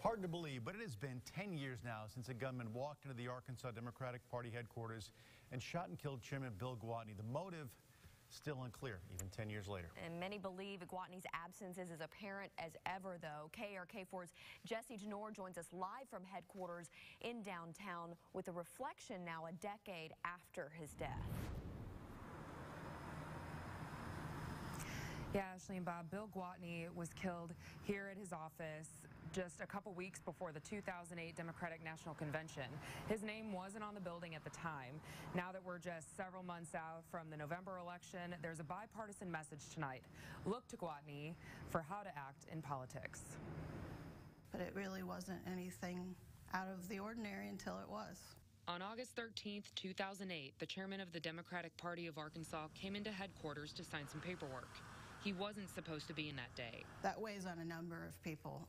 Hard to believe, but it has been 10 years now since a gunman walked into the Arkansas Democratic Party headquarters and shot and killed Chairman Bill Gwatney. The motive still unclear, even 10 years later. And many believe Gwatney's absence is as apparent as ever, though. KRK4's Jesse Tenor joins us live from headquarters in downtown with a reflection now a decade after his death. Yeah, Ashley and Bob, Bill Gwatney was killed here at his office just a couple weeks before the 2008 Democratic National Convention. His name wasn't on the building at the time. Now that we're just several months out from the November election, there's a bipartisan message tonight. Look to Gwatney for how to act in politics. But it really wasn't anything out of the ordinary until it was. On August 13th, 2008, the chairman of the Democratic Party of Arkansas came into headquarters to sign some paperwork. He wasn't supposed to be in that day. That weighs on a number of people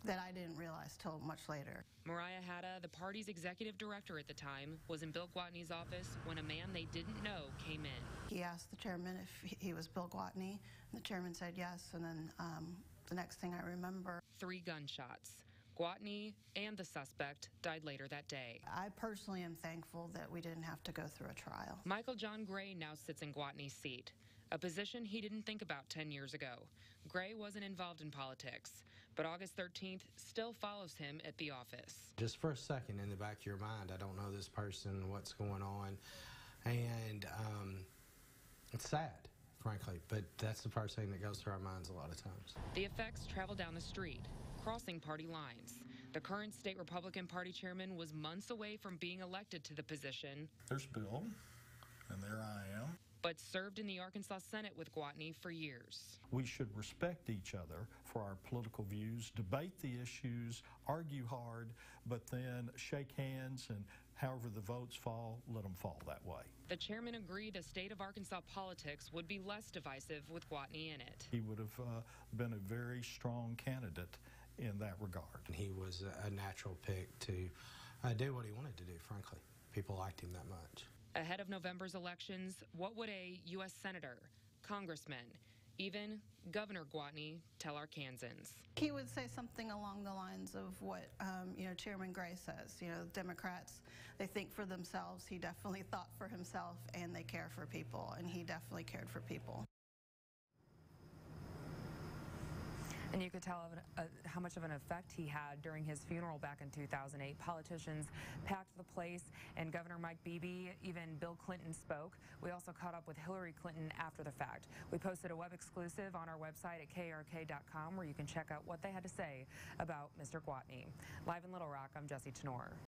that I didn't realize till much later. Mariah Hatta, the party's executive director at the time, was in Bill Gwatney's office when a man they didn't know came in. He asked the chairman if he was Bill Gwatney, and the chairman said yes, and then the next thing I remember, 3 gunshots. Gwatney and the suspect died later that day. I personally am thankful that we didn't have to go through a trial. Michael John Gray now sits in Gwatney's seat, a position he didn't think about 10 years ago. Gray wasn't involved in politics, but August 13th still follows him at the office. Just for a second in the back of your mind, I don't know this person, what's going on, and it's sad, frankly, but that's the first thing that goes through our minds a lot of times. The effects travel down the street, crossing party lines. The current state Republican Party chairman was months away from being elected to the position. There's Bill, and there I am. But served in the Arkansas Senate with Gwatney for years. We should respect each other for our political views, debate the issues, argue hard, but then shake hands, and however the votes fall, let them fall that way. The chairman agreed the state of Arkansas politics would be less divisive with Gwatney in it. He would have been a very strong candidate in that regard. He was a natural pick to do what he wanted to do, frankly. People liked him that much. Ahead of November's elections, what would a U.S. senator, congressman, even Governor Gwatney tell Arkansans? He would say something along the lines of what Chairman Gray says. Democrats, they think for themselves. He definitely thought for himself, and they care for people, and he definitely cared for people. And you could tell how much of an effect he had during his funeral back in 2008. Politicians packed the place, and Governor Mike Beebe, even Bill Clinton spoke. We also caught up with Hillary Clinton after the fact. We posted a web exclusive on our website at krk.com where you can check out what they had to say about Mr. Gwatney. Live in Little Rock, I'm Jesse Tenor.